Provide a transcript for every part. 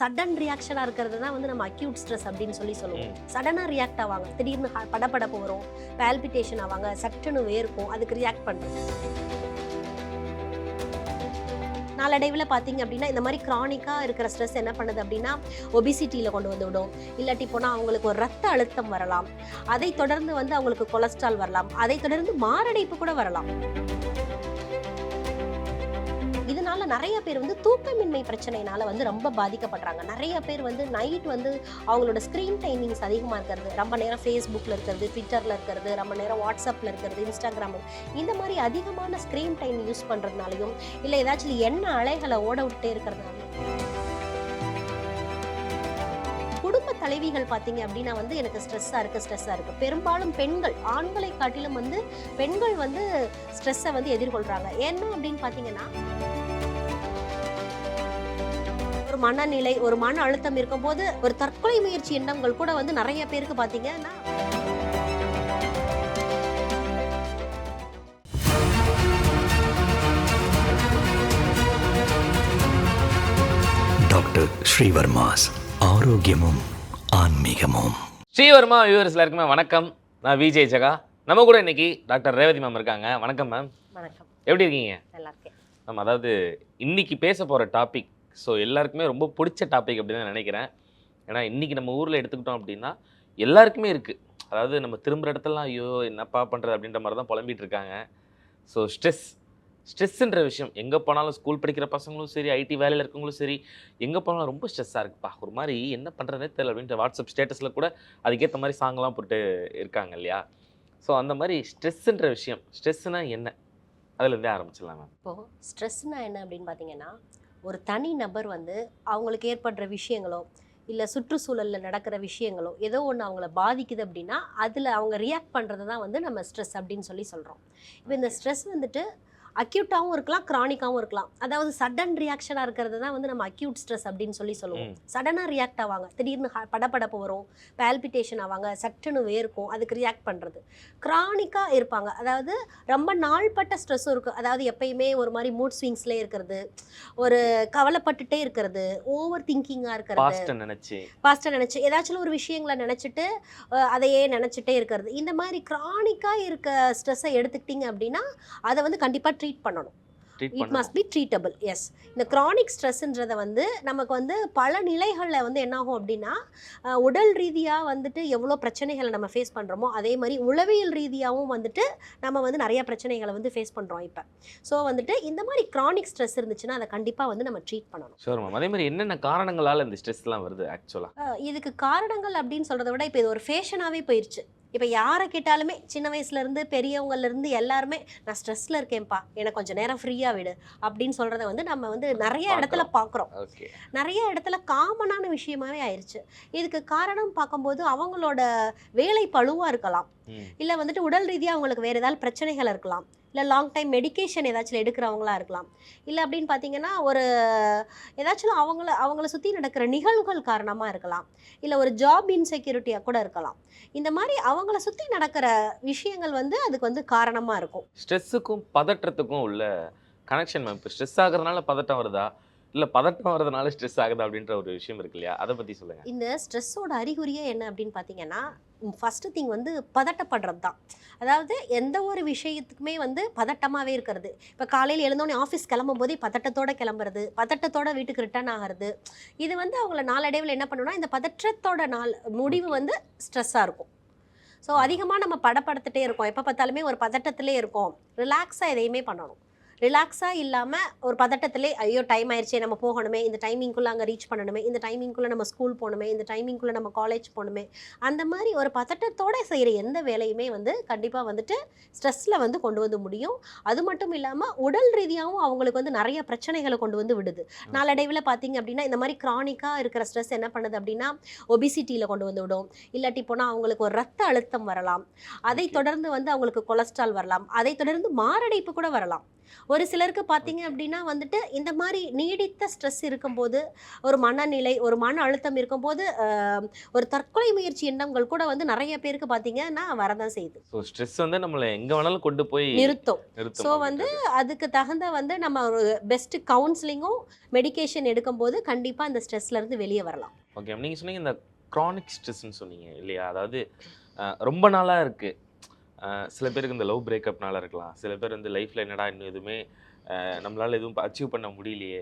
Sudden ரியாக்ஷனாக இருக்கிறது தான் வந்து நம்ம அக்யூட் ஸ்ட்ரெஸ் அப்படின்னு சொல்லுவோம். சடனாக ரியாக்ட் ஆவாங்க, திடீர்னு படபடப்பு வரும், பால்பிட்டேஷன் ஆவாங்க, சட்டுன்னு வேர்க்கும், அதுக்கு ரியாக்ட் பண்ணுறது. நாளடைவில் பார்த்தீங்க அப்படின்னா இந்த மாதிரி க்ரானிக்காக இருக்கிற ஸ்ட்ரெஸ் என்ன பண்ணுது அப்படின்னா ஒபிசிட்டியில் கொண்டு வந்து விடும். இல்லாட்டி போனால் அவங்களுக்கு ஒரு ரத்த அழுத்தம் வரலாம், அதை தொடர்ந்து வந்து அவங்களுக்கு கொலஸ்ட்ரால் வரலாம், அதை தொடர்ந்து மாரடைப்பு கூட வரலாம். இதனால நிறைய பேர் வந்து தூக்கமின்மை பிரச்சனைனால வந்து ரொம்ப பாதிக்கப்படுறாங்க. நிறைய பேர் வந்து நைட் வந்து அவங்களோட ஸ்க்ரீன் டைமிங்ஸ் அதிகமாக இருக்கிறது, ரொம்ப நேரம் ஃபேஸ்புக்கில் இருக்கிறது, ட்விட்டரில் இருக்கிறது, ரொம்ப நேரம் வாட்ஸ்அப்பில் இருக்கிறது, இன்ஸ்டாகிராம், இந்த மாதிரி அதிகமான ஸ்க்ரீன் டைம் யூஸ் பண்ணுறதுனாலையும் இல்லை ஏதாச்சும் எண்ணெய் அலைகளை ஓட விட்டே இருக்கிறதுனாலையும். குடும்ப தலைவிகள் பார்த்தீங்க அப்படின்னா வந்து எனக்கு ஸ்ட்ரெஸ்ஸாக இருக்குது. பெரும்பாலும் பெண்கள் ஆண்களை காட்டிலும் வந்து பெண்கள் வந்து ஸ்ட்ரெஸ்ஸை வந்து எதிர்கொள்கிறாங்க. என்ன அப்படின்னு பார்த்தீங்கன்னா ஒரு மனநிலை, ஒரு மன அழுத்தம் இருக்கும்போது ஒரு தற்கொலை முயற்சி எண்ணங்கள் கூட வந்து நிறைய பேருக்கு பார்த்தீங்கன்னா. டாக்டர் ஸ்ரீவர்மாஸ் ஆரோக்கியமும் ஆன்மீகமும். ஸ்ரீவர்மா வியூவர்ஸ் எல்லாருக்குமே வணக்கம். நான் விஜய் ஜெகா. நம்ம கூட இன்னைக்கு டாக்டர் ரேவதி மேம் இருக்காங்க. வணக்கம் மேம். வணக்கம். எப்படி இருக்கீங்க? நல்லா இருக்கேன். நம்ம அதாவது இன்னைக்கு பேச போகிற டாபிக் எல்லாருக்குமே ரொம்ப பிடிச்ச டாபிக் அப்படின்னு தான் நினைக்கிறேன். ஏன்னா இன்னைக்கு நம்ம ஊரில் எடுத்துக்கிட்டோம் அப்படின்னா எல்லாருக்குமே இருக்குது. அதாவது நம்ம திரும்புகிற இடத்துலலாம் ஐயோ என்னப்பா பண்ணுறது அப்படின்ற மாதிரி தான் புலம்பிகிட்டு இருக்காங்க. ஸ்ட்ரெஸ்ஸுன்ற விஷயம் எங்கே போனாலும், ஸ்கூல் படிக்கிற பசங்களும் சரி, ஐடி வேலையில் இருக்கவங்களும் சரி, எங்கே போனாலும் ரொம்ப ஸ்ட்ரெஸ்ஸாக இருக்குப்பா, ஒரு மாதிரி என்ன பண்ணுறதே தெரியல அப்படின்ற வாட்ஸ்அப் ஸ்டேட்டஸில் கூட அதுக்கேற்ற மாதிரி சாங்லாம் போட்டு இருக்காங்க இல்லையா? அந்த மாதிரி ஸ்ட்ரெஸ்ஸுன்ற விஷயம், ஸ்ட்ரெஸ்ஸுனா என்ன, அதுலேருந்தே ஆரம்பிச்சிடலாம் மேம். இப்போது ஸ்ட்ரெஸ்னா என்ன அப்படின்னு பார்த்தீங்கன்னா ஒரு தனி நபர் வந்து அவங்களுக்கு ஏற்படுற விஷயங்களோ இல்லை சுற்றுச்சூழலில் நடக்கிற விஷயங்களோ ஏதோ ஒன்று அவங்கள பாதிக்குது அப்படின்னா அதில் அவங்க ரியாக்ட் பண்ணுறது தான் வந்து நம்ம ஸ்ட்ரெஸ் அப்படின்னு சொல்கிறோம். இப்போ இந்த ஸ்ட்ரெஸ் வந்துட்டு அக்யூட்டாகவும் இருக்கலாம், க்ரானிக்காகவும் இருக்கலாம். அதாவது சடன் ரியாக்ஷனாக இருக்கிறது தான் வந்து நம்ம அக்யூட் ஸ்ட்ரெஸ் அப்படின்னு சொல்லுவோம். சடனாக ரியாக்ட் ஆவாங்க, திடீர்னு படபடப்பு வரும், பால்பிட்டேஷன் ஆவாங்க, சட்டுன்னு வேர்க்கும், அதுக்கு ரியாக்ட் பண்ணுறது. க்ரானிக்காக இருப்பாங்க, அதாவது ரொம்ப நாள்பட்ட ஸ்ட்ரெஸ்ஸும் இருக்குது. அதாவது எப்பயுமே ஒரு மாதிரி மூட் ஸ்விங்ஸ்லேயே இருக்கிறது, ஒரு கவலைப்பட்டுட்டே இருக்கிறது, ஓவர் திங்கிங்காக இருக்கிறது, பாஸ்ட்டை நினச்சி ஏதாச்சும் ஒரு விஷயங்களை நினச்சிட்டு அதையே நினச்சிட்டே இருக்கிறது. இந்த மாதிரி க்ரானிக்காக இருக்க ஸ்ட்ரெஸ்ஸை எடுத்துக்கிட்டிங்க அப்படின்னா அதை வந்து கண்டிப்பாக ட்ரீட் பண்ணணும். It must be treatable. Yes, இந்த க்ரானிக் ஸ்ட்ரெஸ்ன்றதை வந்து நமக்கு வந்து பல நிலைகளில் வந்து என்னாகும் அப்படின்னா உடல் ரீதியாக வந்துட்டு எவ்வளோ பிரச்சனைகளை நம்ம ஃபேஸ் பண்ணுறோமோ அதே மாதிரி உளவியல் ரீதியாகவும் வந்துட்டு நம்ம வந்து நிறைய பிரச்சனைகளை வந்து ஃபேஸ் பண்ணுறோம் இப்போ. வந்துட்டு இந்த மாதிரி க்ரானிக் ஸ்ட்ரெஸ் இருந்துச்சுன்னா அதை கண்டிப்பாக வந்து நம்ம ட்ரீட் பண்ணணும். Sure ma'am. அதே மாதிரி என்னென்ன காரணங்களால் இந்த ஸ்ட்ரெஸ்லாம் வருது ஆக்சுவலாக? இதுக்கு காரணங்கள் அப்படின்னு சொல்கிறத விட இப்போ இது ஒரு ஃபேஷனாகவே போயிடுச்சு. இப்போ யாரை கேட்டாலுமே சின்ன வயசுலேருந்து பெரியவங்கலேருந்து எல்லாருமே நான் ஸ்ட்ரெஸ்ஸில் இருக்கேன்ப்பா, எனக்கு கொஞ்சம் நேரம் ஃப்ரீயாக விடு அப்படின்னு சொல்கிறத வந்து நம்ம வந்து நிறைய இடத்துல பார்க்குறோம். நிறைய இடத்துல காமனான விஷயமாவே ஆயிடுச்சு. இதுக்கு காரணம் பார்க்கும்போது அவங்களோட வேலை பளுவாக இருக்கலாம், இல்லை வந்துட்டு உடல் ரீதியாக அவங்களுக்கு வேறு ஏதாவது பிரச்சனைகள் இருக்கலாம், இல்லை லாங் டைம் மெடிக்கேஷன் ஏதாச்சும் எடுக்கிறவங்களா இருக்கலாம், இல்லை அப்படின்னு பார்த்தீங்கன்னா ஒரு ஏதாச்சும் அவங்கள சுற்றி நடக்கிற நிகழ்வுகள் காரணமாக இருக்கலாம், இல்லை ஒரு ஜாப் இன்செக்யூரிட்டியாக கூட இருக்கலாம். இந்த மாதிரி அவங்கள சுற்றி நடக்கிற விஷயங்கள் வந்து அதுக்கு வந்து காரணமாக இருக்கும். ஸ்ட்ரெஸ்ஸுக்கும் பதற்றத்துக்கும் உள்ள கனெக்ஷன் மேம். இப்போ ஸ்ட்ரெஸ் ஆகிறதுனால பதட்டம் வருதா, இல்லை பதட்டம் வரதுனால ஸ்ட்ரெஸ் ஆகுது அப்படின்ற ஒரு விஷயம் இருக்கு இல்லையா? அதை பற்றி சொல்லுங்கள். இந்த ஸ்ட்ரெஸ்ஸோட அறிகுறியே என்ன அப்படின்னு பார்த்தீங்கன்னா ஃபஸ்ட்டு திங் வந்து பதட்டப்படுறது தான். அதாவது எந்த ஒரு விஷயத்துக்குமே வந்து பதட்டமாகவே இருக்கிறது. இப்போ காலையில் எழுந்தோடனே ஆஃபீஸ் கிளம்பும் போதே பதட்டத்தோடு கிளம்புறது, பதட்டத்தோட வீட்டுக்கு ரிட்டர்ன் ஆகிறது. இது வந்து அவங்கள நாளடைவில் என்ன பண்ணணும்னா இந்த பதற்றத்தோட முடிவு வந்து ஸ்ட்ரெஸ்ஸாக இருக்கும். அதிகமாக நம்ம படப்படுத்திட்டே இருக்கோம், எப்போ பார்த்தாலுமே ஒரு பதட்டத்திலே இருக்கோம். ரிலாக்ஸாக எதையுமே பண்ணணும். ரிலாக்ஸாக இல்லாமல் ஒரு பதட்டத்திலே ஐயோ டைம் ஆயிடுச்சே, நம்ம போகணுமே, இந்த டைமிங்குள்ளே அங்கே ரீச் பண்ணணுமே, இந்த டைமிங்குள்ளே நம்ம ஸ்கூல் போகணுமே, இந்த டைமிங்குள்ளே நம்ம காலேஜ் போகணுமே, அந்த மாதிரி ஒரு பதட்டத்தோடு செய்கிற எந்த வேலையுமே வந்து கண்டிப்பாக வந்துட்டு ஸ்ட்ரெஸ்ஸில் வந்து கொண்டு வந்து முடியும். அது மட்டும் இல்லாமல் உடல் ரீதியாகவும் அவங்களுக்கு வந்து நிறைய பிரச்சனைகளை கொண்டு வந்து விடுது. நாளடைவில் பார்த்தீங்க அப்படின்னா இந்த மாதிரி க்ரானிக்காக இருக்கிற ஸ்ட்ரெஸ் என்ன பண்ணுது அப்படின்னா ஒபிசிட்டியில் கொண்டு வந்து விடும். இல்லாட்டி போனால் அவங்களுக்கு ஒரு ரத்த அழுத்தம் வரலாம், அதை தொடர்ந்து வந்து அவங்களுக்கு கொலஸ்ட்ரால் வரலாம், அதை தொடர்ந்து மாரடைப்பு கூட வரலாம். ஒரு சிலருக்கு பார்த்தீங்க அப்படின்னா வந்துட்டு இந்த மாதிரி நீடித்த ஸ்ட்ரெஸ் இருக்கும்போது, ஒரு மனநிலை, ஒரு மன அழுத்தம் இருக்கும்போது, ஒரு தற்கொலை முயற்சி எண்ணங்கள் கூட வந்து நெறைய பேருக்கு பார்த்தீங்கன்னா வரதான் செய்யுது. ஸோ ஸ்ட்ரெஸ் வந்து நம்மள எங்க வேணாலும் கொண்டு போய் நிறுத்தும். நிறுத்தும் ஸோ வந்து அப்படின்றது. அதுக்கு தகுந்த வந்து நம்ம ஒரு பெஸ்ட் கவுன்சிலிங்கும், மெடிகேஷன் எடுக்கும்போது கண்டிப்பா இந்த ஸ்ட்ரெஸ்ல இருந்து வெளிய வரலாம். ஓகே. நீங்க சொன்னீங்க இந்த கிரானிக் ஸ்ட்ரெஸ்ன்னு சொன்னீங்க இல்லையா? அதாவது ரொம்ப நாளா இருக்கு. சில பேருக்கு இந்த லவ் பிரேக்கப்னால இருக்கலாம். சில பேர் வந்து லைஃப்ல என்னடா இன்னும் எதுவுமே நம்மளால எதுவும் அச்சீவ் பண்ண முடியலையே.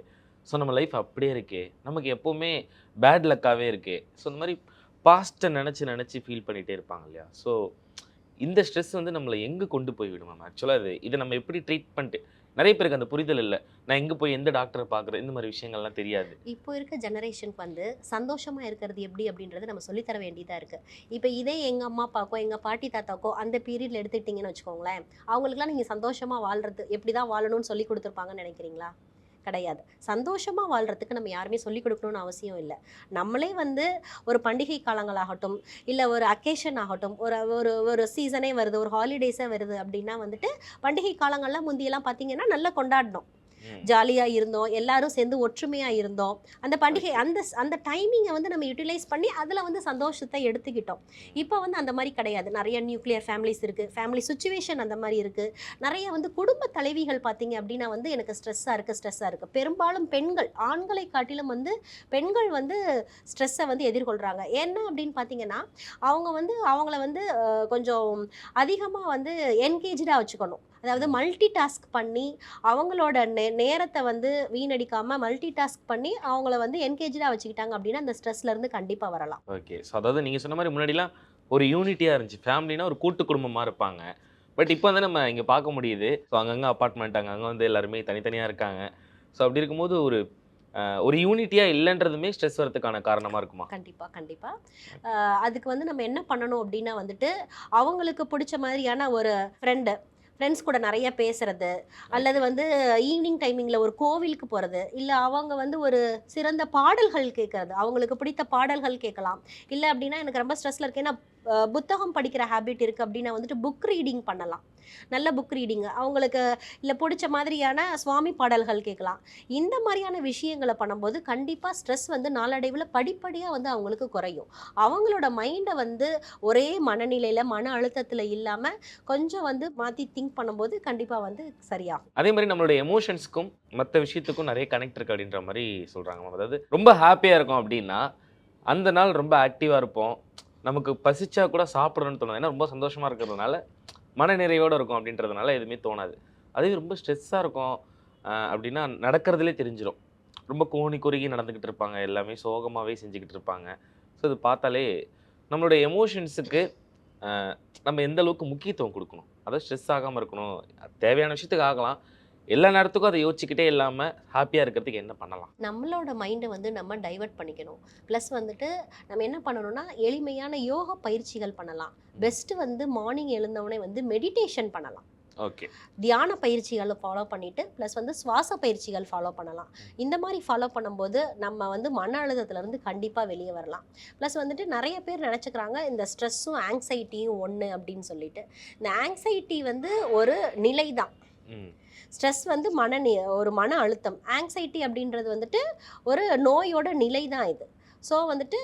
ஸோ நம்ம லைஃப் அப்படியே இருக்கே. நமக்கு எப்பவுமே பேட் லக்காவே இருக்கே. ஸோ இந்த மாதிரி பாஸ்ட்டை நினச்சி ஃபீல் பண்ணிகிட்டே இருப்பாங்க இல்லையா? ஸோ இந்த ஸ்ட்ரெஸ் வந்து நம்மளை எங்கே கொண்டு போய் விடும் மேம்? ஆக்சுவலாக இதை நம்ம எப்படி ட்ரீட்மெண்ட் நிறைய பேருக்கு அந்த புரிதல் இல்லை. நான் எங்கே போய் எந்த டாக்டரை பார்க்குறேன் இந்த மாதிரி விஷயங்கள்லாம் தெரியாது. இப்போ இருக்க ஜெனரேஷனுக்கு வந்து சந்தோஷமா இருக்கிறது எப்படி அப்படின்றது நம்ம சொல்லித் தர வேண்டியதா இருக்கு. இப்போ இதே எங்க அம்மா அப்பாக்கோ எங்க பாட்டி தாத்தாக்கோ அந்த பீரியட்ல எடுத்துக்கிட்டீங்கன்னு வச்சுக்கோங்களேன், அவங்களுக்குலாம் நீங்க சந்தோஷமா வாழ்றது எப்படிதான் வாழணும்னு சொல்லி கொடுத்துருப்பாங்கன்னு நினைக்கிறீங்களா? கிடையாது. சந்தோஷமா வாழ்றதுக்கு நம்ம யாருமே சொல்லிக் கொடுக்கணும்னு அவசியம் இல்லை. நம்மளே வந்து ஒரு பண்டிகை காலங்களாகட்டும், இல்லை ஒரு அக்கேஷன் ஆகட்டும், ஒரு ஒரு ஒரு சீசனே வருது, ஒரு ஹாலிடேஸே வருது அப்படின்னா வந்துட்டு பண்டிகை காலங்கள்லாம் முந்தியெல்லாம் பார்த்தீங்கன்னா நல்லா கொண்டாடினோம். ஜாலியா இருந்தோம், எல்லாரும் சேர்ந்து ஒற்றுமையா இருந்தோம். அந்த பண்டிகை அந்த அந்த டைமிங்கை வந்து நம்ம யூட்டிலைஸ் பண்ணி அதில் வந்து சந்தோஷத்தை எடுத்துக்கிட்டோம். இப்போ வந்து அந்த மாதிரி கிடையாது. நிறைய நியூக்ளியர் ஃபேமிலிஸ் இருக்குது, ஃபேமிலி சுச்சுவேஷன் அந்த மாதிரி இருக்குது. நிறைய வந்து குடும்ப தலைவிகள் பார்த்தீங்க அப்படின்னா வந்து எனக்கு ஸ்ட்ரெஸ்ஸாக இருக்குது. பெரும்பாலும் பெண்கள், ஆண்களை காட்டிலும் வந்து பெண்கள் வந்து ஸ்ட்ரெஸ்ஸை வந்து எதிர்கொள்கிறாங்க. என்ன அப்படின்னு பார்த்தீங்கன்னா, அவங்க வந்து அவங்கள வந்து கொஞ்சம் அதிகமாக வந்து என்கேஜாக வச்சுக்கணும். அதாவது மல்டி டாஸ்க் பண்ணி அவங்களோட நேரத்தை வந்து வீணடிக்காம மல்டி டாஸ்க் பண்ணி அவங்கள வந்து என்கேஜாக வச்சுக்கிட்டாங்க அப்படின்னா அந்த ஸ்ட்ரெஸ்ல இருந்து கண்டிப்பா வரலாம். ஓகே. ஸோ அதாவது நீங்கள் சொன்ன மாதிரி முன்னாடிலாம் ஒரு யூனிட்டியாக இருந்துச்சு. ஃபேமிலினா ஒரு கூட்டு குடும்பமாக இருப்பாங்க. பட் இப்போ வந்து நம்ம இங்கே பார்க்க முடியுது. ஸோ அங்கங்கே அப்பார்ட்மெண்ட், அங்கங்கே வந்து எல்லாருமே தனித்தனியாக இருக்காங்க. ஸோ அப்படி இருக்கும்போது ஒரு யூனிட்டியாக இல்லைன்றதுமே ஸ்ட்ரெஸ் வரதுக்கான காரணமாக இருக்குமா? கண்டிப்பா. அதுக்கு வந்து நம்ம என்ன பண்ணணும் அப்படின்னா வந்துட்டு அவங்களுக்கு பிடிச்ச மாதிரியான ஒரு ஃப்ரெண்ட்ஸ் கூட நிறைய பேசுறது, அல்லது வந்து ஈவினிங் டைமிங்கில் ஒரு கோவிலுக்கு போகிறது, இல்லை அவங்க வந்து ஒரு சிறந்த பாடல்கள் கேட்கறது, அவங்களுக்கு பிடித்த பாடல்கள் கேட்கலாம். இல்லை அப்படின்னா எனக்கு ரொம்ப ஸ்ட்ரெஸ்ஸில் இருக்கேன், ஏன்னா புத்தகம் படிக்கிற ஹேபிட் இருக்குது அப்படின்னா வந்துட்டு புக் ரீடிங் பண்ணலாம். நல்ல புக் ரீடிங் அவங்களுக்கு இல்லை பிடிச்ச மாதிரியான சுவாமி பாடல்கள் கேட்கலாம். இந்த மாதிரியான விஷயங்களை பண்ணும்போது கண்டிப்பாக ஸ்ட்ரெஸ் வந்து நாளடைவில் படிப்படியாக வந்து அவங்களுக்கு குறையும். அவங்களோட மைண்டை வந்து ஒரே மனநிலையில் மன அழுத்தத்தில் இல்லாமல் கொஞ்சம் வந்து மாற்றி திங்க் பண்ணும்போது கண்டிப்பாக வந்து சரியாகும். அதே மாதிரி நம்மளோட எமோஷன்ஸ்க்கும் மற்ற விஷயத்துக்கும் நிறைய கனெக்ட் இருக்கு அப்படின்ற மாதிரி சொல்கிறாங்க. அதாவது ரொம்ப ஹாப்பியாக இருக்கும் அப்படின்னா அந்த நாள் ரொம்ப ஆக்டிவாக இருப்போம். நமக்கு பசிச்சா கூட சாப்பிடணும்னு தோணும். ஏன்னா ரொம்ப சந்தோஷமாக இருக்கிறதுனால மனநிறைவோடு இருக்கும் அப்படின்றதுனால எதுவுமே தோணாது. அதே ரொம்ப ஸ்ட்ரெஸ்ஸாக இருக்கும் அப்படின்னா நடக்கிறதுலே தெரிஞ்சிடும். ரொம்ப குறுகி நடந்துக்கிட்டு இருப்பாங்க, எல்லாமே சோகமாகவே செஞ்சுக்கிட்டு இருப்பாங்க. ஸோ இது பார்த்தாலே நம்மளுடைய எமோஷன்ஸுக்கு நம்ம எந்த அளவுக்கு முக்கியத்துவம் கொடுக்கணும், அதாவது ஸ்ட்ரெஸ் ஆகாமல் இருக்கணும். தேவையான விஷயத்துக்கு ஆகலாம், எல்லா நேரத்துக்கும் அதை யோசிச்சுக்கிட்டே இல்லாமல் ஹாப்பியாக இருக்கிறதுக்கு என்ன பண்ணலாம்? நம்மளோட மைண்டை வந்து நம்ம டைவர்ட் பண்ணிக்கணும். ப்ளஸ் வந்துட்டு நம்ம என்ன பண்ணணும்னா எளிமையான யோகா பயிற்சிகள் பண்ணலாம். பெஸ்ட்டு வந்து மார்னிங் எழுந்தவுடனே வந்து மெடிடேஷன் பண்ணலாம். ஓகே. தியான பயிற்சிகளை ஃபாலோ பண்ணிவிட்டு ப்ளஸ் வந்து சுவாச பயிற்சிகள் ஃபாலோ பண்ணலாம். இந்த மாதிரி ஃபாலோ பண்ணும்போது நம்ம வந்து மன அழுத்தத்துலேருந்து கண்டிப்பாக வெளியே வரலாம். ப்ளஸ் வந்துட்டு நிறைய பேர் நினச்சிக்கிறாங்க இந்த ஸ்ட்ரெஸ்ஸும் ஆங்ஸைட்டியும் ஒன்று அப்படின்னு சொல்லிட்டு. இந்த ஆங்ஸைட்டி வந்து ஒரு நிலை தான். ஸ்ட்ரெஸ் வந்து ஒரு மன அழுத்தம். ஆங்ஸைட்டி அப்படின்றது வந்துட்டு ஒரு நோயோட நிலை தான் இது. ஸோ வந்துட்டு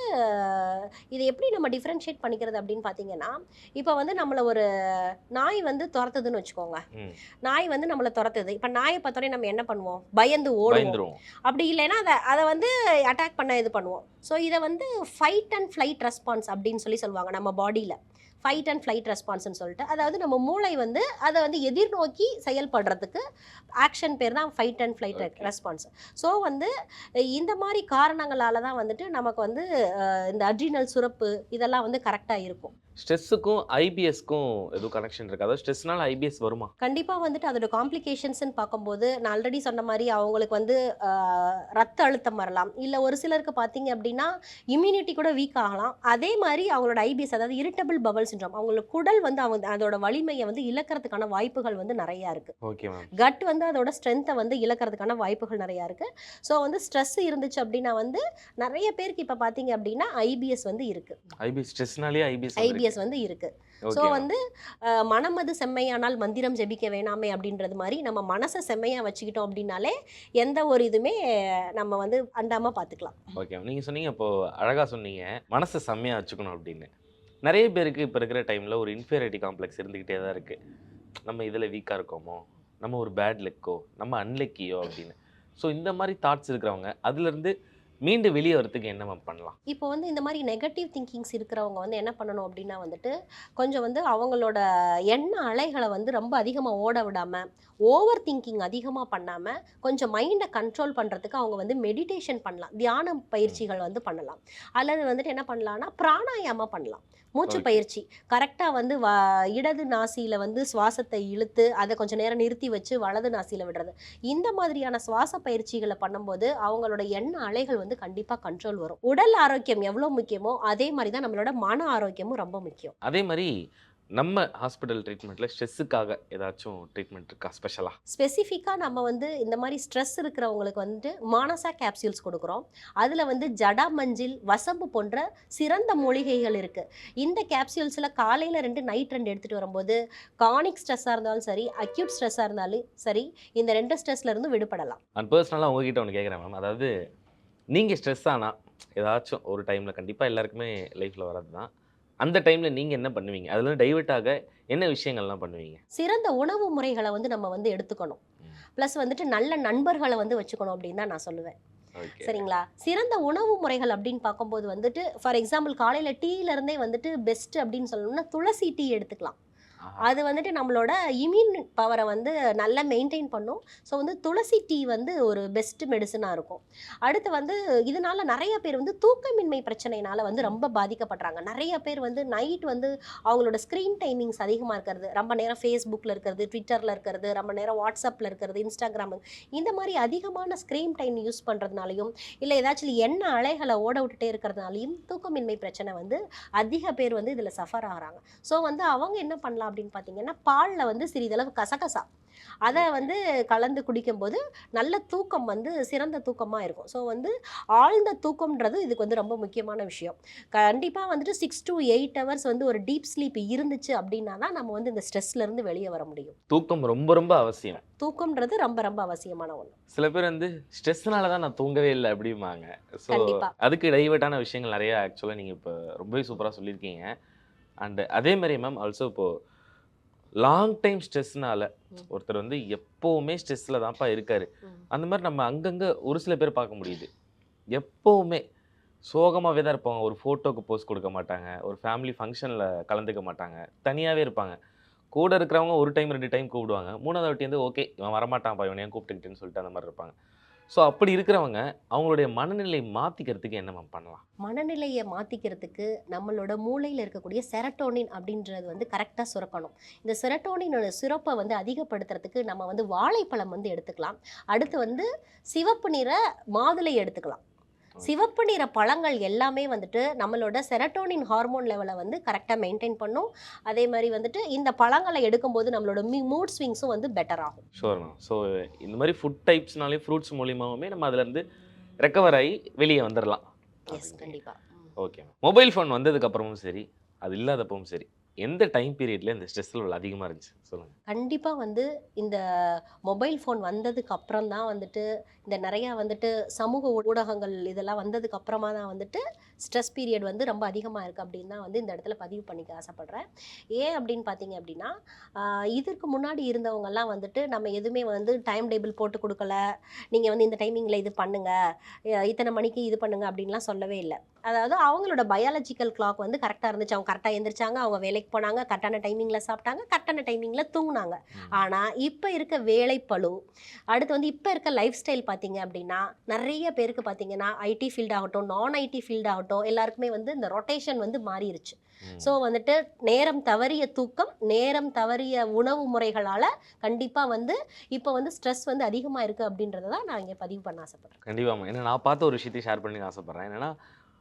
இதை எப்படி நம்ம டிஃப்ரென்ஷியேட் பண்ணிக்கிறது அப்படின்னு பார்த்தீங்கன்னா, இப்போ வந்து நம்மளை ஒரு நாய் வந்து துரத்துதுன்னு வச்சுக்கோங்க. நாய் வந்து நம்மளை துரத்துது. இப்போ நாயை பார்த்தோன்னே நம்ம என்ன பண்ணுவோம்? பயந்து ஓடுவோம். அப்படி இல்லைன்னா அதை வந்து அட்டாக் பண்ண இது பண்ணுவோம். ஸோ இதை வந்து ஃபைட் அண்ட் ஃப்ளைட் ரெஸ்பான்ஸ் அப்படின்னு சொல்லுவாங்க நம்ம பாடியில். ஃபைட் அண்ட் ஃப்ளைட் ரெஸ்பான்ஸ்ன்னு சொல்லிட்டு, அதாவது நம்ம மூளை வந்து அதை வந்து எதிர்நோக்கி செயல்படுறதுக்கு ஆக்ஷன் பேர் தான் fight and flight response. So வந்து இந்த மாதிரி காரணங்களால தான் வந்துட்டு நமக்கு வந்து இந்த அட்ரினல் சுரப்பு இதெல்லாம் வந்து கரெக்டாக இருக்கும். ஸ்ட்ரெஸ்ஸுக்கும் ஐபிஎஸ்க்கும் எதுவும் கனெக்ஷன் இருக்கு? அதாவது ஸ்ட்ரெஸ்னால ஐபிஎஸ் வருமா? கண்டிப்பாக வந்துட்டு அதோட காம்ப்ளிகேஷன்ஸ்ன்னு பார்க்கும்போது நான் ஆல்ரெடி சொன்ன மாதிரி அவங்களுக்கு வந்து ரத்த அழுத்தம் வரலாம். இல்லை ஒரு சிலருக்கு பார்த்தீங்க அப்படின்னா இம்யூனிட்டி கூட வீக் ஆகலாம். அதே மாதிரி அவங்களோட ஐபிஎஸ், அதாவது இரிட்டபிள் பவல் சிண்ட்ரோம், அவங்களோட குடல் வந்து அதோட வலிமையை வந்து இழக்கிறதுக்கான வாய்ப்புகள் வந்து நிறையா இருக்குது. Okay ma'am. கட் வந்து அதோட ஸ்ட்ரென்த்தை வந்து இழக்கிறதுக்கான வாய்ப்புகள் நிறையா இருக்குது. ஸோ வந்து ஸ்ட்ரெஸ் இருந்துச்சு அப்படின்னா வந்து நிறைய பேருக்கு இப்போ பார்த்தீங்க அப்படின்னா ஐபிஎஸ் வந்து இருக்குது. ஐபிஎஸ் ஸ்ட்ரெஸ்னாலே ஐபிஎஸ் ஐபிஎஸ் வந்து இருக்கு. ஸோ ஓகே வந்து மனமது செம்மையானால் மந்திரம் ஜெபிக்க வேணாமே அப்படின்றது மாதிரி நம்ம மனசை செம்மையாக வச்சுக்கிட்டோம் அப்படின்னாலே எந்த ஒரு இதுவுமே நம்ம வந்து அண்டாமல் பார்த்துக்கலாம். ஓகே நீங்கள் சொன்னீங்க இப்போது அழகாக சொன்னீங்க மனசை செம்மையாக வச்சுக்கணும் அப்படின்னு. நிறைய பேருக்கு இப்போ இருக்கிற டைமில் ஒரு இன்ஃபீரியாரிட்டி காம்ப்ளெக்ஸ் இருந்துக்கிட்டே தான் இருக்குது. நம்ம இதில் வீக்காக இருக்கோமோ, நம்ம ஒரு பேட் லெக்கோ, நம்ம அன்லெக்கியோ அப்படின்னு. ஸோ இந்த மாதிரி தாட்ஸ் இருக்கிறவங்க அதுலேருந்து மீண்டு வெளியே வரதுக்கு என்ன மேம் பண்ணலாம்? இப்போ வந்து இந்த மாதிரி நெகட்டிவ் திங்கிங்ஸ் இருக்கிறவங்க வந்து என்ன பண்ணணும் அப்படின்னா வந்துட்டு கொஞ்சம் வந்து அவங்களோட எண்ண அலைகளை வந்து ரொம்ப அதிகமாக ஓட விடாமல், ஓவர் திங்கிங் அதிகமாக பண்ணாமல் கொஞ்சம் மைண்டை கண்ட்ரோல் பண்ணுறதுக்கு அவங்க வந்து மெடிடேஷன் பண்ணலாம், தியான பயிற்சிகள் வந்து பண்ணலாம். அல்லது வந்துட்டு என்ன பண்ணலாம்னா பிராணாயாமம் பண்ணலாம், மூச்சு பயிற்சி. கரெக்டாக வந்து இடது நாசியில் வந்து சுவாசத்தை இழுத்து அதை கொஞ்சம் நேரம் நிறுத்தி வச்சு வலது நாசியில் விடுறது. இந்த மாதிரியான சுவாச பயிற்சிகளை பண்ணும்போது அவங்களோட எண்ண அலைகள் வந்து கண்டிப்பாக கண்ட்ரோல் வரும். உடல் ஆரோக்கியம் எவ்வளோ முக்கியமோ அதே மாதிரி தான் நம்மளோட மன ஆரோக்கியமும் ரொம்ப முக்கியம். அதே மாதிரி நம்ம ஹாஸ்பிட்டல் ட்ரீட்மெண்ட்டில் ஸ்ட்ரெஸ்ஸுக்காக ஏதாச்சும் ட்ரீட்மெண்ட் இருக்கா ஸ்பெஷலாக? ஸ்பெசிஃபிக்காக நம்ம வந்து இந்த மாதிரி ஸ்ட்ரெஸ் இருக்கிறவங்களுக்கு வந்து மானசா கேப்சியூல்ஸ் கொடுக்குறோம். அதில் வந்து ஜடா மஞ்சில், வசம்பு போன்ற சிறந்த மூலிகைகள் இருக்குது. இந்த கேப்சியூல்ஸில் காலையில் 2 நைட் 2 எடுத்துகிட்டு வரும்போது கானிக் ஸ்ட்ரெஸ்ஸாக இருந்தாலும் சரி, அக்யூட் ஸ்ட்ரெஸ்ஸாக இருந்தாலும் சரி, இந்த 2 ஸ்ட்ரெஸ்லேருந்து விடுபடலாம். நான் பர்சனலாக உங்ககிட்ட ஒன்று கேட்குறேன் மேம். அதாவது நீங்கள் ஸ்ட்ரெஸ் ஆனால் ஏதாச்சும் ஒரு டைமில் கண்டிப்பாக எல்லாருக்குமே லைஃப்பில் வர்றது தான். அந்த டைமில் நீங்கள் என்ன பண்ணுவீங்க? அதில் டைவர்ட் ஆக என்ன விஷயங்கள்லாம் பண்ணுவீங்க? சிறந்த உணவு முறைகளை வந்து நம்ம வந்து எடுத்துக்கணும். ப்ளஸ் வந்துட்டு நல்ல நண்பர்களை வந்து வச்சுக்கணும் அப்படின்னு தான் நான் சொல்லுவேன். சரிங்களா? சிறந்த உணவு முறைகள் அப்படின்னு பார்க்கும்போது வந்துட்டு ஃபார் எக்ஸாம்பிள் காலையில் டீலேருந்தே வந்துட்டு பெஸ்ட் அப்படின்னு சொல்லணும்னா துளசி டீ எடுத்துக்கலாம். அது வந்துட்டு நம்மளோட இம்யூன் பவரை வந்து நல்லா மெயின்டைன் பண்ணும். ஸோ வந்து துளசி டீ வந்து ஒரு பெஸ்ட் மெடிசனாக இருக்கும். அடுத்து வந்து இதனால நிறைய பேர் வந்து தூக்கமின்மை பிரச்சனைனால வந்து ரொம்ப பாதிக்கப்படுறாங்க. நிறைய பேர் வந்து நைட் வந்து அவங்களோட ஸ்க்ரீன் டைமிங்ஸ் அதிகமாக இருக்கிறது, ரொம்ப நேரம் ஃபேஸ்புக்கில் இருக்கிறது, ட்விட்டரில் இருக்கிறது, ரொம்ப நேரம் வாட்ஸ்அப்பில் இருக்கிறது, இன்ஸ்டாகிராம், இந்த மாதிரி அதிகமான ஸ்க்ரீன் டைம் யூஸ் பண்ணுறதுனாலையும் இல்லை ஏதாச்சும் எண்ண அலைகளை ஓட விட்டுட்டே இருக்கிறதுனாலையும் தூக்கமின்மை பிரச்சனை வந்து அதிக பேர் வந்து இதில் சஃபர் ஆகிறாங்க. ஸோ வந்து அவங்க என்ன பண்ணலாம் அப்படின்னு பார்த்தீங்கன்னா பாலில் வந்து சிறிதளவு கசகசா அதை வந்து கலந்து குடிக்கும்போது நல்ல தூக்கம் வந்து சிறந்த தூக்கமாக இருக்கும். ஸோ வந்து ஆழ்ந்த தூக்கம்ன்றது இதுக்கு வந்து ரொம்ப முக்கியமான விஷயம். கண்டிப்பாக வந்துட்டு 6 to 8 hours வந்து ஒரு டீப் ஸ்லீப் இருந்துச்சு அப்படின்னா தான் நம்ம வந்து இந்த ஸ்ட்ரெஸ்லேருந்து வெளியே வர முடியும். தூக்கம் ரொம்ப ரொம்ப அவசியம். தூக்கம்ன்றது ரொம்ப ரொம்ப அவசியமான ஒன்று. சில பேர் வந்து ஸ்ட்ரெஸ்னால தான் நான் தூங்கவே இல்லை அப்படிம்பாங்க. ஸோ கண்டிப்பா. அதுக்கு டைவர்ட்டான விஷயங்கள் நிறைய ஆக்சுவலாக நீங்கள் இப்போ ரொம்பவே சூப்பராக சொல்லியிருக்கீங்க. அண்ட் அதே மாதிரி மேம் ஆல்சோ இப்போது லாங் டைம் ஸ்ட்ரெஸ்னால ஒருத்தர் வந்து எப்போவுமே ஸ்ட்ரெஸ்ஸில் தான்ப்பா இருக்காரு. அந்த மாதிரி நம்ம அங்கங்கே ஒரு சில பேர் பார்க்க முடியுது. எப்போவுமே சோகமாகவே தான் இருப்பாங்க. ஒரு ஃபோட்டோக்கு போஸ்ட் கொடுக்க மாட்டாங்க, ஒரு ஃபேமிலி ஃபங்க்ஷனில் கலந்துக்க மாட்டாங்க, தனியாகவே இருப்பாங்க. கூட இருக்கிறவங்க ஒரு டைம் 2 டைம் கூப்பிடுவாங்க, 3வது வாட்டி வந்து ஓகே இவன் வரமாட்டான்ப்பா இவன் ஏன் கூப்பிட்டுக்கிட்டேன்னு சொல்லிட்டு அந்த மாதிரி இருப்பாங்க. ஸோ அப்படி இருக்கிறவங்க அவங்களுடைய மனநிலை மாற்றிக்கிறதுக்கு என்ன மேம் பண்ணலாம்? மனநிலையை மாற்றிக்கிறதுக்கு நம்மளோட மூளையில் இருக்கக்கூடிய செரட்டோனின் அப்படின்றது வந்து கரெக்டாக சுரக்கணும். இந்த செரட்டோனினோட சுரப்பை வந்து அதிகப்படுத்துறதுக்கு நம்ம வந்து வாழைப்பழம் வந்து எடுத்துக்கலாம். அடுத்து வந்து சிவப்பு நிற மாதுளை எடுத்துக்கலாம். சிவப்பு நிற பழங்கள் எல்லாமே வந்துட்டு நம்மளோட செரட்டோனின் ஹார்மோன் லெவலை வந்து கரெக்டாக மெயின்டைன் பண்ணும். அதே மாதிரி வந்துட்டு இந்த பழங்களை எடுக்கும்போது நம்மளோட மூட் ஸ்விங்ஸும் வந்து பெட்டர் ஆகும். Sure ma'am. ஸோ இந்த மாதிரி ஃபுட் டைப்ஸ்னாலே ஃப்ரூட்ஸ் மூலியமாகவுமே நம்ம அதுலேருந்து ரெக்கவர் ஆகி வெளியே வந்துடலாம். எஸ், கண்டிப்பாக. ஓகே. மொபைல் ஃபோன் வந்ததுக்கப்புறமும் சரி, அது இல்லாதப்பவும் சரி, எந்த டைம் பீரியட்ல இந்த ஸ்ட்ரெஸ் லெவல் அதிகமாக இருந்துச்சு சொல்லுங்கள்? கண்டிப்பாக வந்து இந்த மொபைல் ஃபோன் வந்ததுக்கு அப்புறம் தான் வந்துட்டு இந்த நிறையா வந்துட்டு சமூக ஊடகங்கள் இதெல்லாம் வந்ததுக்கு அப்புறமா தான் வந்துட்டு ஸ்ட்ரெஸ் பீரியட் வந்து ரொம்ப அதிகமாக இருக்குது அப்படின்னு தான் வந்து இந்த இடத்துல பதிவு பண்ணிக்க ஆசைப்பட்றேன். ஏன் அப்படின்னு பார்த்தீங்க அப்படின்னா இதற்கு முன்னாடி இருந்தவங்கெல்லாம் வந்துட்டு நம்ம எதுவுமே வந்து டைம் டேபிள் போட்டு கொடுக்கல, நீங்கள் வந்து இந்த டைமிங்கில் இது பண்ணுங்கள், இத்தனை மணிக்கு இது பண்ணுங்கள் அப்படின்லாம் சொல்லவே இல்லை. அதாவது அவங்களோட பயாலஜிக்கல் கிளாக் வந்து கரெக்டாக இருந்துச்சு. அவங்க கரெக்டாக எழுந்திரிச்சாங்க, அவங்க வேலைக்கு போனாங்க, கரெக்டான டைமிங்கில் சாப்பிட்டாங்க, கரெக்டான டைமிங்கில் தூங்கினாங்க. ஆனால் இப்போ இருக்க வேலைப்பளு, அடுத்து வந்து இப்போ இருக்க லைஃப் ஸ்டைல் பார்த்தீங்க அப்படின்னா நிறைய பேருக்கு பார்த்தீங்கன்னா ஐடி ஃபீல்ட் ஆகட்டும், நான் ஐடி ஃபீல்ட் ஆகட்டும், எல்லாருக்குமே வந்து இந்த ரொட்டேஷன் வந்து மாறிடுச்சு. ஸோ வந்துட்டு நேரம் தவறிய தூக்கம், நேரம் தவறிய உணவு முறைகளால் கண்டிப்பாக வந்து இப்போ வந்து ஸ்ட்ரெஸ் வந்து அதிகமாக இருக்குது அப்படின்றத தான் நான் இங்கே பதிவு பண்ண ஆசைப்பட்றேன். கண்டிப்பாக. ஏன்னா நான் பார்த்த ஒரு விஷயத்தையும் ஷேர் பண்ணி ஆசைப்பட்றேன். என்னென்னா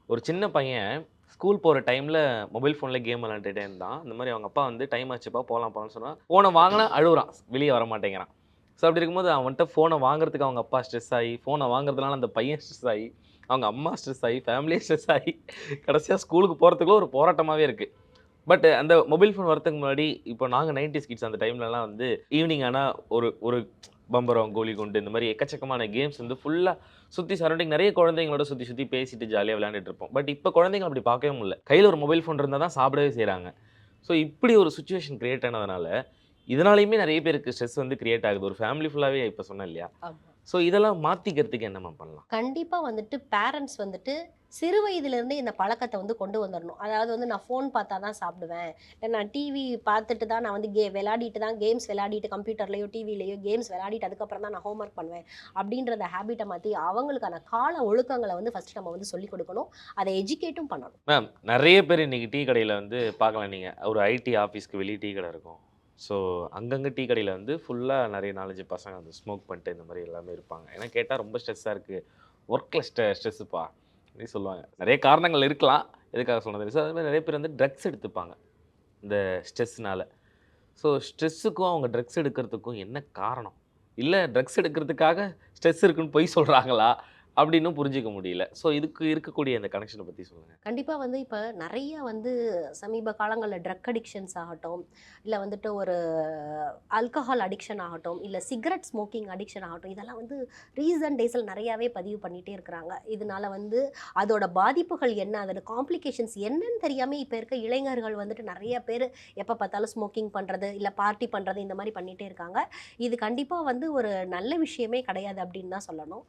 ஒரு சின்ன பையன் ஸ்கூல் போகிற டைமில் மொபைல் ஃபோனில் கேம் விளாண்டுட்டே இருந்தான். இந்த மாதிரி அவங்க அப்பா வந்து டைம் ஆச்சுப்பா போகலாம்ப்பான்னு சொன்னால் ஃபோனை வாங்கினா அழுகுறான், வெளியே வர மாட்டேங்கிறான். ஸோ அப்படி இருக்கும்போது அவன்கிட்ட ஃபோனை வாங்குறதுக்கு அவங்க அப்பா ஸ்ட்ரெஸ் ஆகி, ஃபோனை வாங்குறதுனால அந்த பையன் ஸ்ட்ரெஸ் ஆகி, அவங்க அம்மா ஸ்ட்ரெஸ் ஆகி, ஃபேமிலியே ஸ்ட்ரெஸ் ஆகி, கடைசியாக ஸ்கூலுக்கு போகிறதுக்குள்ள ஒரு போராட்டமாகவே இருக்குது. பட் அந்த மொபைல் ஃபோன் வரதுக்கு முன்னாடி இப்போ நாங்கள் 90s கிட்ஸ் அந்த டைம்லலாம் வந்து ஈவினிங் ஆனால் ஒரு பம்பரம் கோலி குண்டு இந்த மாதிரி எக்கச்சக்கமான கேம்ஸ் வந்து ஃபுல்லாக சுற்றி சரௌண்டிங் நிறைய குழந்தைங்களோட சுற்றி பேசிட்டு ஜாலியாக விளையாண்டுட்டு இருப்போம். பட் இப்போ குழந்தைங்க அப்படி பார்க்கவே முடியல. கையில் ஒரு மொபைல் ஃபோன் இருந்தால் தான் சாப்பிடவே செய்கிறாங்க. ஸோ இப்படி ஒரு சுச்சுவேஷன் கிரியேட் ஆனதுனால இதனாலையுமே நிறைய பேருக்கு ஸ்ட்ரெஸ் வந்து கிரியேட் ஆகுது. ஒரு ஃபேமிலி ஃபுல்லாகவே இப்போ சொன்னேன் இல்லையா? ஸோ இதெல்லாம் மாற்றிக்கிறதுக்கு என்னம்மா பண்ணலாம்? கண்டிப்பாக வந்துட்டு பேரண்ட்ஸ் வந்துட்டு சிறு வயதுலேருந்தே இந்த பழக்கத்தை வந்து கொண்டு வந்துடணும். அதாவது வந்து நான் ஃபோன் பார்த்தா தான் சாப்பிடுவேன், இல்லை நான் டிவி பார்த்துட்டு தான் நான் வந்து விளையாடிட்டு தான் கேம்ஸ் விளையாடிட்டு கம்ப்யூட்டர்லேயோ டிவிலேயோ கேம்ஸ் விளையாடிட்டு அதுக்கப்புறம் தான் நான் ஹோம்ஒர்க் பண்ணுவேன் அப்படின்றத ஹேபிட்டை மாற்றி அவங்களுக்கான கால ஒழுக்கங்களை வந்து ஃபஸ்ட்டு நம்ம வந்து சொல்லிக் கொடுக்கணும். அதை எஜுகேட்டும் பண்ணணும். மேம் நிறைய பேர் இன்றைக்கி டீ கடையில் வந்து பார்க்கலாம். நீங்கள் ஒரு ஐடி ஆஃபீஸ்க்கு வெளியே டீ கடை இருக்கும். ஸோ அங்கங்கே டீ கடையில் வந்து ஃபுல்லாக நிறைய 4-5 பசங்க வந்து ஸ்மோக் பண்ணிட்டு இந்த மாதிரி எல்லாமே இருப்பாங்க. ஏன்னா கேட்டால் ரொம்ப ஸ்ட்ரெஸ்ஸாக இருக்குது, ஒர்க்கில் ஸ்ட்ரெஸ்ஸுப்பா அப்படின்னு சொல்லுவாங்க. நிறைய காரணங்கள் இருக்கலாம், எதுக்காக சொன்னது. ஸோ அது மாதிரி நிறைய பேர் வந்து ட்ரக்ஸ் எடுத்துப்பாங்க இந்த ஸ்ட்ரெஸ்னால். ஸோ ஸ்ட்ரெஸ்ஸுக்கும் அவங்க ட்ரக்ஸ் எடுக்கிறதுக்கும் என்ன காரணம்? இல்லை ட்ரக்ஸ் எடுக்கிறதுக்காக ஸ்ட்ரெஸ் இருக்குன்னு பொய் சொல்கிறாங்களா அப்படின்னு புரிஞ்சிக்க முடியல. ஸோ இதுக்கு இருக்கக்கூடிய அந்த கனெக்ஷனை பற்றி சொல்லுங்கள். கண்டிப்பாக வந்து இப்போ நிறைய வந்து சமீப காலங்களில் ட்ரக் அடிக்ஷன்ஸ் ஆகட்டும், இல்லை வந்துட்டு ஒரு ஆல்கஹால் அடிக்ஷன் ஆகட்டும், இல்லை சிகரெட் ஸ்மோக்கிங் அடிக்ஷன் ஆகட்டும், இதெல்லாம் வந்து ரீசன்ட் டேஸில் நிறையாவே பதிவு பண்ணிகிட்டே இருக்கிறாங்க. இதனால வந்து அதோட பாதிப்புகள் என்ன, அதோட காம்ப்ளிகேஷன்ஸ் என்னன்னு தெரியாமல் இப்போ இருக்க இளைஞர்கள் வந்துட்டு நிறைய பேர் எப்போ பார்த்தாலும் ஸ்மோக்கிங் பண்ணுறது, இல்லை பார்ட்டி பண்ணுறது, இந்த மாதிரி பண்ணிகிட்டே இருக்காங்க. இது கண்டிப்பாக வந்து ஒரு நல்ல விஷயமே கிடையாது அப்படின்னு தான் சொல்லணும்.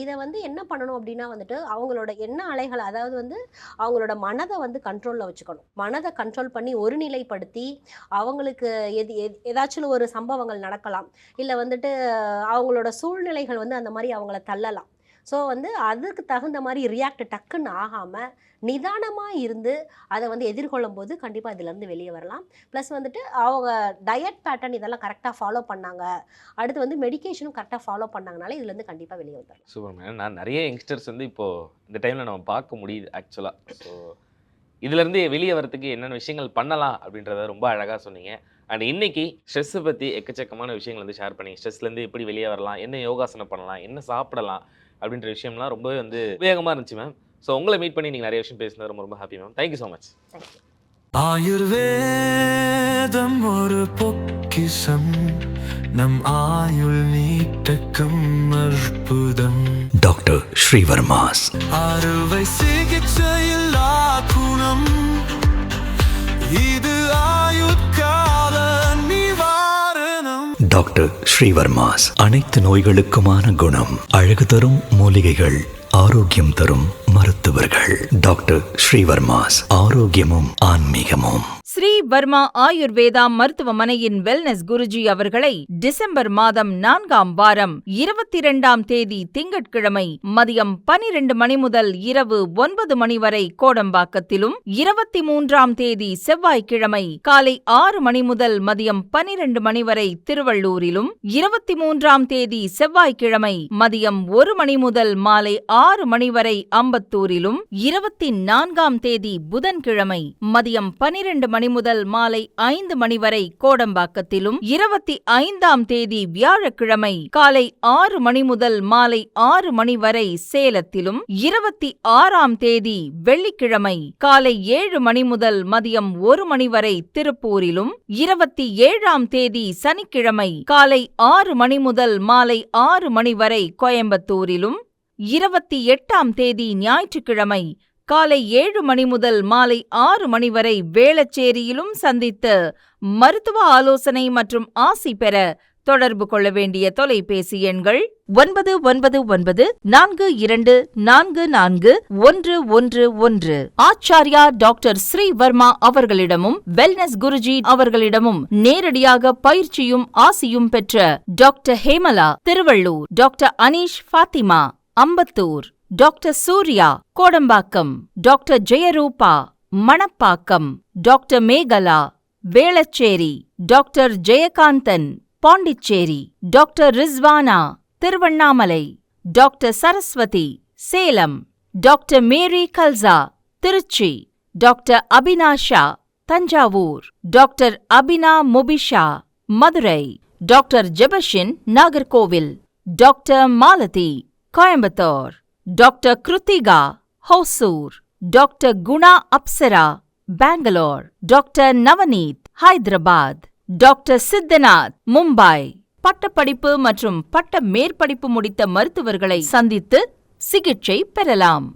இதை வந்து என்ன பண்ணணும் அப்படின்னா வந்துட்டு அவங்களோட எண்ண அலைகள், அதாவது வந்து அவங்களோட மனதை வந்து கண்ட்ரோலில் வச்சுக்கணும். மனதை கண்ட்ரோல் பண்ணி ஒருநிலைப்படுத்தி அவங்களுக்கு ஏதாச்சும் ஒரு சம்பவங்கள் நடக்கலாம், இல்லை வந்துட்டு அவங்களோட சூழ்நிலைகள் வந்து அந்த மாதிரி அவங்கள தள்ளலாம். ஸோ வந்து அதுக்கு தகுந்த மாதிரி ரியாக்ட் டக்குன்னு ஆகாமல் நிதானமாக இருந்து அதை வந்து எதிர்கொள்ளும் போது கண்டிப்பாக இதுலேருந்து வெளியே வரலாம். ப்ளஸ் வந்துட்டு அவங்க டயட் பேட்டர்ன் இதெல்லாம் கரெக்டாக ஃபாலோ பண்ணாங்க, அடுத்து வந்து மெடிக்கேஷனும் கரெக்டாக ஃபாலோ பண்ணாங்கனால இதுலேருந்து கண்டிப்பாக வெளியே வந்துடலாம். Super ma'am. நான் நிறைய யங்ஸ்டர்ஸ் வந்து இப்போது இந்த டைமில் நம்ம பார்க்க முடியுது ஆக்சுவலாக. ஸோ இதுலேருந்து வெளியே வரதுக்கு என்னென்ன விஷயங்கள் பண்ணலாம் அப்படின்றத ரொம்ப அழகாக சொன்னீங்க. அண்ட் இன்னைக்கு ஸ்ட்ரெஸ்ஸை பற்றி எக்கச்சக்கமான விஷயங்கள் வந்து ஷேர் பண்ணி, ஸ்ட்ரெஸ்லேருந்து எப்படி வெளியே வரலாம், என்ன யோகாசனம் பண்ணலாம், என்ன சாப்பிடலாம் அப்படின்ற விஷயம்லாம் ரொம்பவே வந்து உபயோகமாக இருந்துச்சு மேம். ஸோ உங்களை மீட் பண்ணி நீங்கள் நிறைய விஷயம் பேசுனது ரொம்ப ரொம்ப happy ma'am. Thank you so much. ஆயுர்வேதம் ஒரு பொக்கிஷம், நம் ஆயுள் நீட்டக்கும் அற்புதம். டாக்டர் ஸ்ரீவர்மாஸ் அறுவை சிகிச்சையில்லா குணம், இது ஆயுட்கால நிவாரணம். டாக்டர் ஸ்ரீவர்மாஸ் அனைத்து நோய்களுக்குமான குணம், அழகு தரும் மூலிகைகள், ஆரோக்கியம் தரும் மருத்துவர்கள். டாக்டர் ஸ்ரீவர்மாஸ், ஆரோக்கியமும் ஆன்மீகமும். ஸ்ரீ வர்மா ஆயுர்வேதா மருத்துவமனையின் வெல்னஸ் குருஜி அவர்களை டிசம்பர் மாதம் 4ஆம் வாரம் 22ஆம் தேதி திங்கட்கிழமை மதியம் 12 மணி முதல் இரவு 9 மணி வரை கோடம்பாக்கத்திலும், 23ஆம் தேதி செவ்வாய்க்கிழமை காலை 6 மணி முதல் மதியம் 12 மணி வரை திருவள்ளூரிலும், 23ஆம் தேதி செவ்வாய்க்கிழமை மதியம் 1 மணி முதல் மாலை 6 மணி வரை அம்பத்தூரிலும், 24ஆம் தேதி புதன்கிழமை மதியம் 12 மணி முதல் மாலை 5 மணி வரை கோடம்பாக்கத்திலும், 25ஆம் தேதி வியாழக்கிழமை காலை 6 மணி முதல் மாலை 6 மணி வரை சேலத்திலும், 26ஆம் தேதி வெள்ளிக்கிழமை காலை 7 மணி முதல் மதியம் 1 மணி வரை திருப்பூரிலும், 27ஆம் தேதி சனிக்கிழமை காலை 6 மணி முதல் மாலை 6 மணி வரை கோயம்புத்தூரிலும், 28ஆம் தேதி ஞாயிற்றுக்கிழமை காலை 7 மணி முதல் மாலை 6 மணி வரை வேளச்சேரியிலும் சந்தித்து மருத்துவ ஆலோசனை மற்றும் ஆசி பெற தொடர்பு கொள்ள வேண்டிய தொலைபேசி எண்கள் 9992444111. ஆச்சாரியா டாக்டர் ஸ்ரீ வர்மா அவர்களிடமும் வெல்னஸ் குருஜி அவர்களிடமும் நேரடியாக பயிற்சியும் ஆசியும் பெற்ற doctor Hemala Tiruvallur, doctor Aneesh Fathima Ambattur, doctor Surya Kodambakkam, doctor Jayarupa Manapakkam, doctor Mekala Velachery, doctor Jayakanthan Pondicherry, doctor Rizwana Tiruvannamalai, doctor Saraswathi Salem, doctor Mary Kalsa Trichy, doctor Abinasha Thanjavur, doctor Abina Mubisha Madurai, doctor Jebashin Nagercoil, doctor Malathi Coimbatore, doctor Kiruthika Hosur, doctor Guna Apsara Bangalore, doctor Navaneeth, Hyderabad, doctor Siddhanath, Mumbai. பட்டப்படிப்பு மற்றும் பட்ட மேற்படிப்பு முடித்த மருத்துவர்களை சந்தித்து சிகிச்சை பெறலாம்.